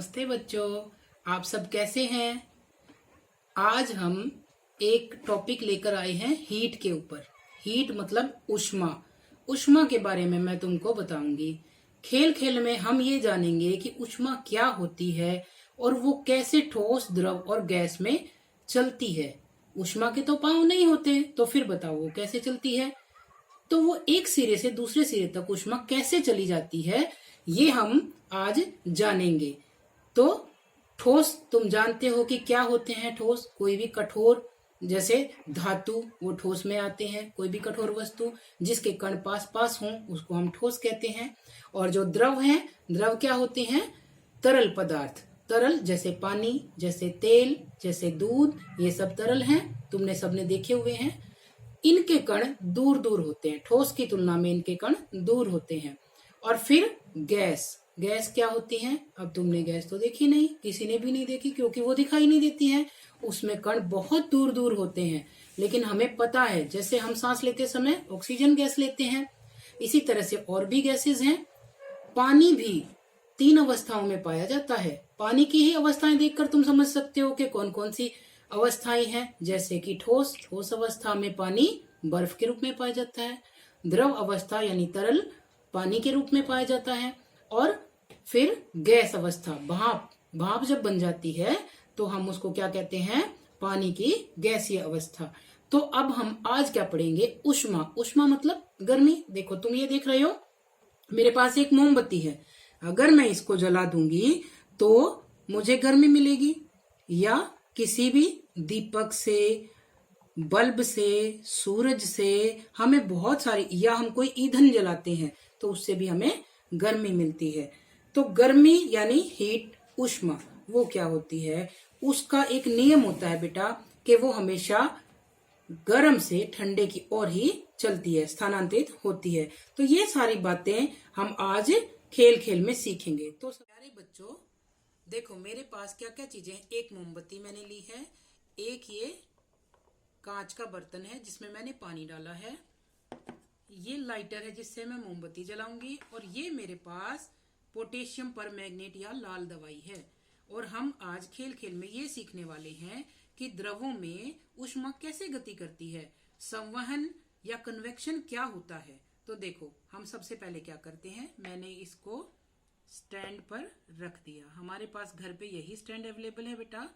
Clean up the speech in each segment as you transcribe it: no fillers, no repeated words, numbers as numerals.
नमस्ते बच्चों, आप सब कैसे हैं। आज हम एक टॉपिक लेकर आए हैं हीट के ऊपर। हीट मतलब ऊष्मा। ऊष्मा के बारे में मैं तुमको बताऊंगी। खेल खेल में हम ये जानेंगे कि ऊष्मा क्या होती है और वो कैसे ठोस, द्रव और गैस में चलती है। ऊष्मा के तो पाँव नहीं होते, तो फिर बताओ वो कैसे चलती है। तो वो एक सिरे से दूसरे सिरे तक ऊष्मा कैसे चली जाती है, ये हम आज जानेंगे। तो ठोस तुम जानते हो कि क्या होते हैं ठोस। कोई भी कठोर जैसे धातु वो ठोस में आते हैं। कोई भी कठोर वस्तु जिसके कण पास पास हों उसको हम ठोस कहते हैं। और जो द्रव हैं, द्रव क्या होते हैं? तरल पदार्थ। तरल जैसे पानी, जैसे तेल, जैसे दूध, ये सब तरल हैं। तुमने सबने देखे हुए हैं। इनके कण दूर दूर होते हैं। ठोस की तुलना में इनके कण दूर होते हैं। और फिर गैस। गैस क्या होती है? अब तुमने गैस तो देखी नहीं, किसी ने भी नहीं देखी, क्योंकि वो दिखाई नहीं देती है। उसमें कण बहुत दूर दूर होते हैं। लेकिन हमें पता है, जैसे हम सांस लेते समय ऑक्सीजन गैस लेते हैं, इसी तरह से और भी गैसेस हैं। पानी भी 3 अवस्थाओं में पाया जाता है। पानी की ही अवस्थाएं देखकर तुम समझ सकते हो कि कौन कौन सी अवस्थाएं हैं। जैसे कि ठोस। ठोस अवस्था में पानी बर्फ के रूप में पाया जाता है। द्रव अवस्था यानी तरल पानी के रूप में पाया जाता है। और फिर गैस अवस्था, भाप। भाप जब बन जाती है तो हम उसको क्या कहते हैं? पानी की गैसीय अवस्था। तो अब हम आज क्या पढ़ेंगे? ऊष्मा। ऊष्मा मतलब गर्मी। देखो तुम ये देख रहे हो, मेरे पास एक मोमबत्ती है। अगर मैं इसको जला दूंगी तो मुझे गर्मी मिलेगी। या किसी भी दीपक से, बल्ब से, सूरज से हमें बहुत सारी, या हम कोई ईंधन जलाते हैं तो उससे भी हमें गर्मी मिलती है। तो गर्मी यानी हीट, ऊष्मा, वो क्या होती है? उसका एक नियम होता है बेटा कि वो हमेशा गर्म से ठंडे की ओर ही चलती है, स्थानांतरित होती है। तो ये सारी बातें हम आज खेल खेल में सीखेंगे। तो प्यारे बच्चों, देखो मेरे पास क्या क्या चीजें हैं। एक मोमबत्ती मैंने ली है, एक ये कांच का बर्तन है जिसमें मैंने पानी डाला है, ये लाइटर है जिससे मैं मोमबत्ती जलाऊंगी, और ये मेरे पास पोटेशियम परमैंगनेट या लाल दवाई है। और हम आज खेल खेल में ये सीखने वाले हैं कि द्रवों में ऊष्मा कैसे गति करती है, संवहन या कन्वेक्शन क्या होता है। तो देखो हम सबसे पहले क्या करते हैं, मैंने इसको स्टैंड पर रख दिया। हमारे पास घर पे यही स्टैंड अवेलेबल है बेटा।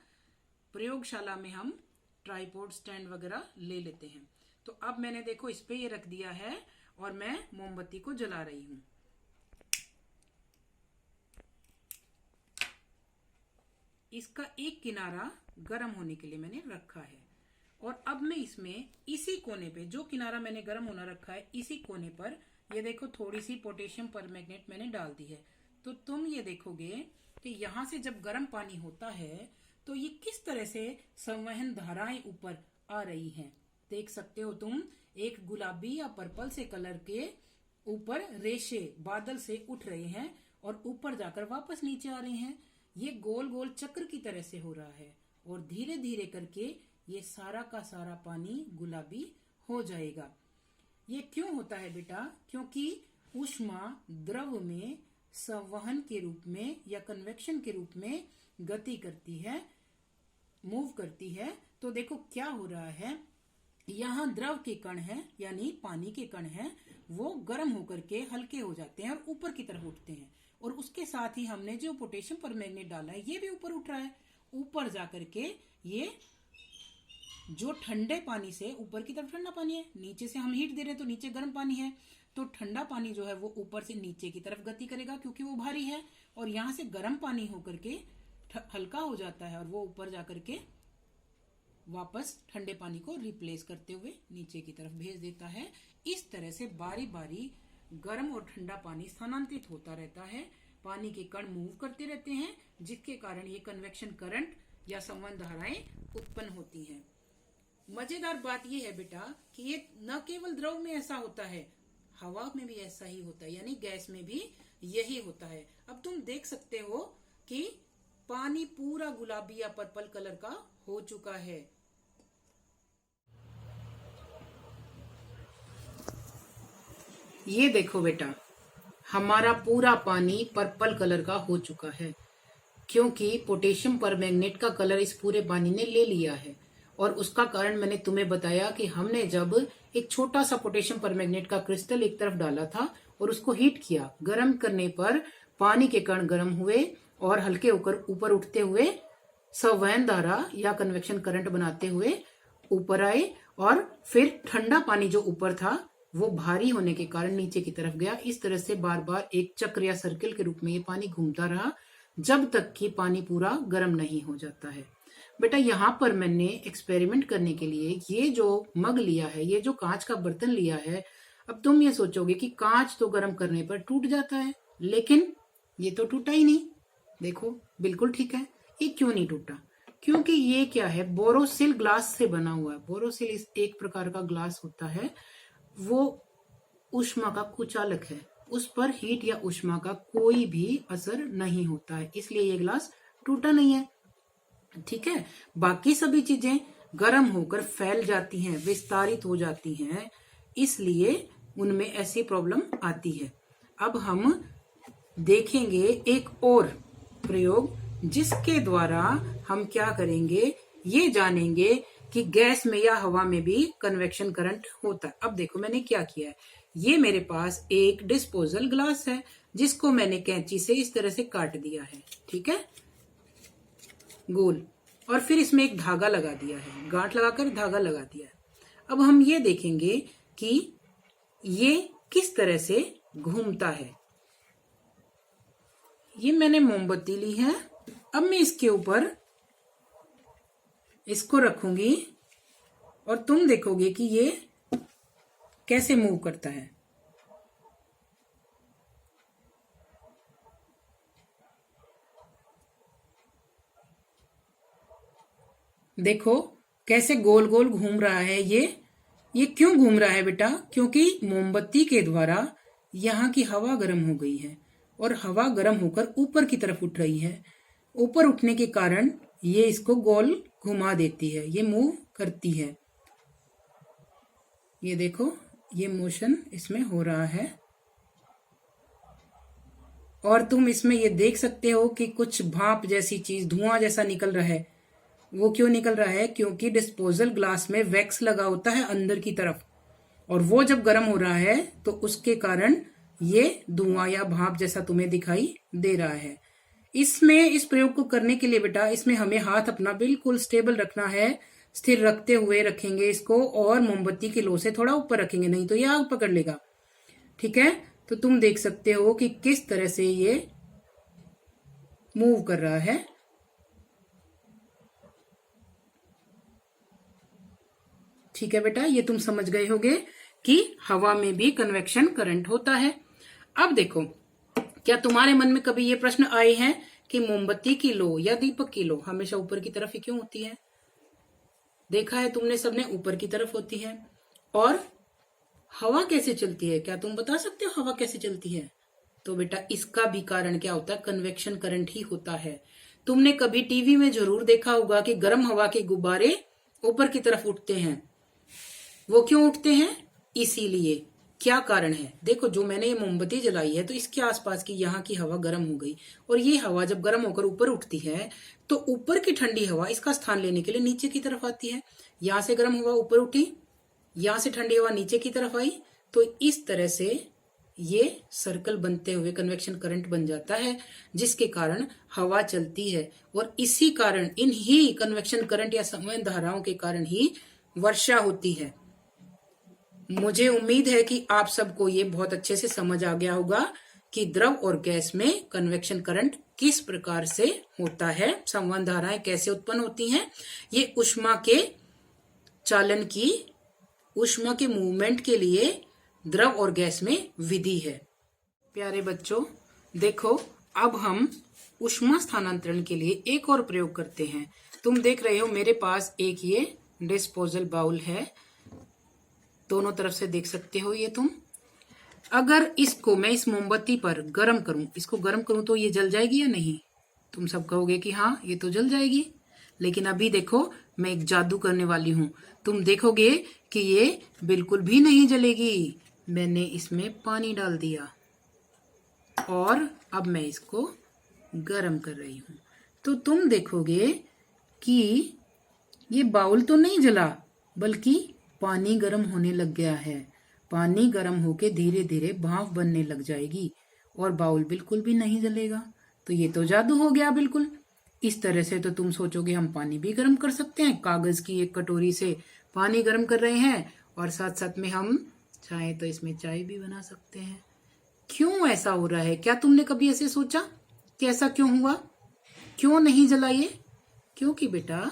प्रयोगशाला में हम ट्राइपॉड स्टैंड वगैरह ले लेते हैं। तो अब मैंने देखो इस पे ये रख दिया है और मैं मोमबत्ती को जला रही हूं। इसका एक किनारा गर्म होने के लिए मैंने रखा है। और अब मैं इसमें इसी कोने पे, जो किनारा मैंने गर्म होना रखा है, इसी कोने पर ये देखो थोड़ी सी पोटेशियम परमैंगनेट मैंने डाल दी है। तो तुम ये देखोगे कि यहां से जब गर्म पानी होता है तो ये किस तरह से संवहन धाराएं ऊपर आ रही हैं। देख सकते हो तुम, एक गुलाबी या पर्पल से कलर के ऊपर रेशे बादल से उठ रहे हैं और ऊपर जाकर वापस नीचे आ रहे हैं। ये गोल गोल चक्र की तरह से हो रहा है और धीरे धीरे करके ये सारा का सारा पानी गुलाबी हो जाएगा। ये क्यों होता है बेटा? क्योंकि ऊष्मा द्रव में संवहन के रूप में या कन्वेक्शन के रूप में गति करती है, मूव करती है। तो देखो क्या हो रहा है, यहाँ द्रव के कण हैं यानी पानी के कण हैं, वो गर्म होकर के हल्के हो जाते हैं और ऊपर की तरफ उठते हैं। और उसके साथ ही हमने जो पोटेशियम परमैंगनेट डाला है ये भी ऊपर उठ रहा है। ऊपर जाकर के ये जो ठंडे पानी से, ऊपर की तरफ ठंडा पानी है, नीचे से हम हीट दे रहे हैं तो नीचे गर्म पानी है, तो ठंडा पानी जो है वो ऊपर से नीचे की तरफ गति करेगा क्योंकि वो भारी है। और यहाँ से गर्म पानी होकर के हल्का हो जाता है और वो ऊपर जाकर के वापस ठंडे पानी को रिप्लेस करते हुए नीचे की तरफ भेज देता है। इस तरह से बारी बारी गर्म और ठंडा पानी स्थानांतरित होता रहता है। पानी के कण मूव करते रहते हैं जिसके कारण ये कन्वेक्शन करंट या संवहन धाराएं उत्पन्न होती हैं। मजेदार बात यह है बेटा कि ये न केवल द्रव में ऐसा होता है, हवा में भी ऐसा ही होता है, यानी गैस में भी यही होता है। अब तुम देख सकते हो कि पानी पूरा गुलाबी या पर्पल कलर का हो चुका है। ये देखो बेटा, हमारा पूरा पानी पर्पल कलर का हो चुका है। क्योंकि पोटेशियम परमैंगनेट का कलर इस पूरे पानी ने ले लिया है। और उसका कारण मैंने तुम्हें बताया कि हमने जब एक छोटा सा पोटेशियम परमैंगनेट का क्रिस्टल एक तरफ डाला था और उसको हीट किया, गर्म करने पर पानी के कण गर्म हुए और हल्के ऊपर उठते हुए संवहन धारा या कन्वेक्शन करंट बनाते हुए ऊपर आए, और फिर ठंडा पानी जो ऊपर था वो भारी होने के कारण नीचे की तरफ गया। इस तरह से बार बार एक चक्र या सर्किल के रूप में ये पानी घूमता रहा जब तक कि पानी पूरा गर्म नहीं हो जाता है। बेटा यहाँ पर मैंने एक्सपेरिमेंट करने के लिए ये जो मग लिया है, ये जो कांच का बर्तन लिया है, अब तुम ये सोचोगे कि कांच तो गर्म करने पर टूट जाता है, लेकिन ये तो टूटा ही नहीं। देखो बिल्कुल ठीक है। ये क्यों नहीं टूटा? क्योंकि ये क्या है, बोरोसिल ग्लास से बना हुआ है। बोरोसिल इस एक प्रकार का ग्लास होता है, वो ऊष्मा का कुचालक है, उस पर हीट या ऊष्मा का कोई भी असर नहीं होता है, इसलिए ये ग्लास टूटा नहीं है। ठीक है, बाकी सभी चीजें गर्म होकर फैल जाती हैं, विस्तारित हो जाती हैं, इसलिए उनमें ऐसी प्रॉब्लम आती है। अब हम देखेंगे एक और प्रयोग जिसके द्वारा हम क्या करेंगे, ये जानेंगे कि गैस में या हवा में भी कन्वेक्शन करंट होता है। अब देखो मैंने क्या किया है, ये मेरे पास एक डिस्पोजल ग्लास है जिसको मैंने कैंची से इस तरह से काट दिया है, ठीक है, गोल, और फिर इसमें एक धागा लगा दिया है, गांठ लगाकर धागा लगा दिया है। अब हम ये देखेंगे कि ये किस तरह से घूमता है। ये मैंने मोमबत्ती ली है, अब मैं इसके ऊपर इसको रखूंगी और तुम देखोगे कि ये कैसे मूव करता है। देखो कैसे गोल गोल घूम रहा है। ये क्यों घूम रहा है बेटा? क्योंकि मोमबत्ती के द्वारा यहाँ की हवा गर्म हो गई है और हवा गर्म होकर ऊपर की तरफ उठ रही है। ऊपर उठने के कारण ये इसको गोल घुमा देती है, ये मूव करती है। ये देखो ये मोशन इसमें हो रहा है, और तुम इसमें ये देख सकते हो कि कुछ भाप जैसी चीज, धुआं जैसा निकल रहा है। वो क्यों निकल रहा है? क्योंकि डिस्पोजल ग्लास में वैक्स लगा होता है अंदर की तरफ, और वो जब गर्म हो रहा है तो उसके कारण ये धुआं या भाप जैसा तुम्हें दिखाई दे रहा है। इसमें इस प्रयोग को करने के लिए बेटा इसमें हमें हाथ अपना बिल्कुल स्टेबल रखना है, स्थिर रखते हुए रखेंगे इसको, और मोमबत्ती की लो से थोड़ा ऊपर रखेंगे, नहीं तो ये आग पकड़ लेगा। ठीक है, तो तुम देख सकते हो कि किस तरह से ये मूव कर रहा है। ठीक है बेटा, ये तुम समझ गए होगे कि हवा में भी कन्वेक्शन करंट होता है। अब देखो, क्या तुम्हारे मन में कभी ये प्रश्न आए हैं कि मोमबत्ती की लो या दीपक की लो हमेशा ऊपर की तरफ ही क्यों होती है? देखा है तुमने, सबने ऊपर की तरफ होती है। और हवा कैसे चलती है? क्या तुम बता सकते हो हवा कैसे चलती है? तो बेटा इसका भी कारण क्या होता है? कन्वेक्शन करंट ही होता है। तुमने कभी टीवी में जरूर देखा होगा कि गर्म हवा के गुब्बारे ऊपर की तरफ उठते हैं। वो क्यों उठते हैं? इसीलिए। क्या कारण है? देखो, जो मैंने ये मोमबत्ती जलाई है तो इसके आसपास की यहाँ की हवा गर्म हो गई, और ये हवा जब गर्म होकर ऊपर उठती है तो ऊपर की ठंडी हवा इसका स्थान लेने के लिए नीचे की तरफ आती है। यहाँ से गर्म हवा ऊपर उठी, यहाँ से ठंडी हवा नीचे की तरफ आई, तो इस तरह से ये सर्कल बनते हुए कन्वेक्शन करंट बन जाता है, जिसके कारण हवा चलती है। और इसी कारण, इन ही कन्वेक्शन करंट या संवहन धाराओं के कारण ही वर्षा होती है। मुझे उम्मीद है कि आप सबको ये बहुत अच्छे से समझ आ गया होगा कि द्रव और गैस में कन्वेक्शन करंट किस प्रकार से होता है, संवहन धाराएं कैसे उत्पन्न होती हैं। ये ऊष्मा के चालन की, ऊष्मा के मूवमेंट के लिए द्रव और गैस में विधि है। प्यारे बच्चों, देखो अब हम ऊष्मा स्थानांतरण के लिए एक और प्रयोग करते हैं। तुम देख रहे हो मेरे पास एक ये डिस्पोजल बाउल है, दोनों तरफ से देख सकते हो ये तुम। अगर इसको मैं इस मोमबत्ती पर गर्म करूं, इसको गर्म करूं तो ये जल जाएगी या नहीं? तुम सब कहोगे कि हाँ ये तो जल जाएगी। लेकिन अभी देखो मैं एक जादू करने वाली हूं, तुम देखोगे कि ये बिल्कुल भी नहीं जलेगी। मैंने इसमें पानी डाल दिया और अब मैं इसको गर्म कर रही हूं। तो तुम देखोगे कि ये बाउल तो नहीं जला, बल्कि पानी गर्म होने लग गया है। पानी गर्म होके धीरे धीरे भाप बनने लग जाएगी और बाउल बिल्कुल भी नहीं जलेगा। तो ये तो जादू हो गया बिल्कुल। इस तरह से तो तुम सोचोगे हम पानी भी गर्म कर सकते हैं। कागज की एक कटोरी से पानी गर्म कर रहे हैं और साथ साथ में हम चाहे तो इसमें चाय भी बना सकते हैं। क्यों ऐसा हो रहा है? क्या तुमने कभी ऐसे सोचा कि ऐसा क्यों हुआ, क्यों नहीं जला ये? क्योंकि बेटा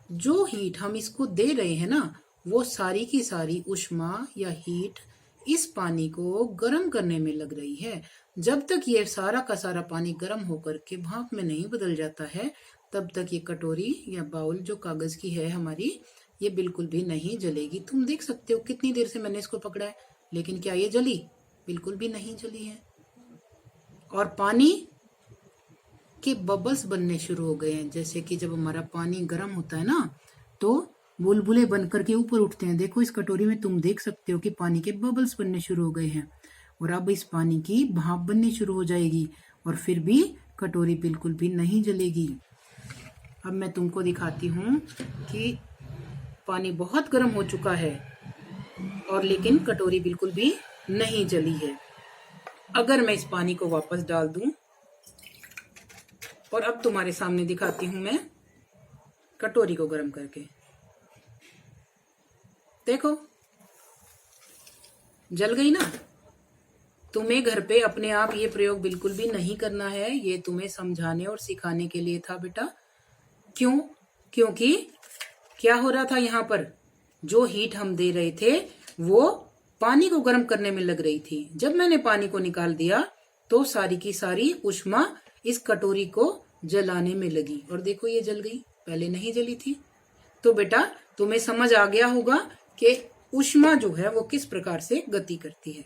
जो हीट हम इसको दे रहे हैं ना, वो सारी की सारी ऊष्मा या हीट इस पानी को गर्म करने में लग रही है। जब तक ये सारा का सारा पानी गर्म होकर के भाप में नहीं बदल जाता है, तब तक ये कटोरी या बाउल जो कागज की है हमारी, ये बिल्कुल भी नहीं जलेगी। तुम देख सकते हो कितनी देर से मैंने इसको पकड़ा है, लेकिन क्या ये जली? बिल्कुल भी नहीं जली है। और पानी के बबल्स बनने शुरू हो गए हैं। जैसे कि जब हमारा पानी गर्म होता है ना, तो बुलबुले बन करके ऊपर उठते हैं। देखो इस कटोरी में तुम देख सकते हो कि पानी के बबल्स बनने शुरू हो गए हैं और अब इस पानी की भाप बननी शुरू हो जाएगी और फिर भी कटोरी बिल्कुल भी नहीं जलेगी। अब मैं तुमको दिखाती हूँ कि पानी बहुत गर्म हो चुका है और लेकिन कटोरी बिल्कुल भी नहीं जली है। अगर मैं इस पानी को वापस डाल दूं और अब तुम्हारे सामने दिखाती हूं मैं कटोरी को गर्म करके, देखो जल गई ना। तुम्हें घर पे अपने आप ये प्रयोग बिल्कुल भी नहीं करना है। ये तुम्हें समझाने और सिखाने के लिए था बेटा। क्यों? क्योंकि क्या हो रहा था यहाँ पर, जो हीट हम दे रहे थे वो पानी को गर्म करने में लग रही थी। जब मैंने पानी को निकाल दिया तो सारी की सारी ऊष्मा इस कटोरी को जलाने में लगी और देखो ये जल गई, पहले नहीं जली थी। तो बेटा तुम्हें समझ आ गया होगा कि ऊष्मा जो है वो किस प्रकार से गति करती है।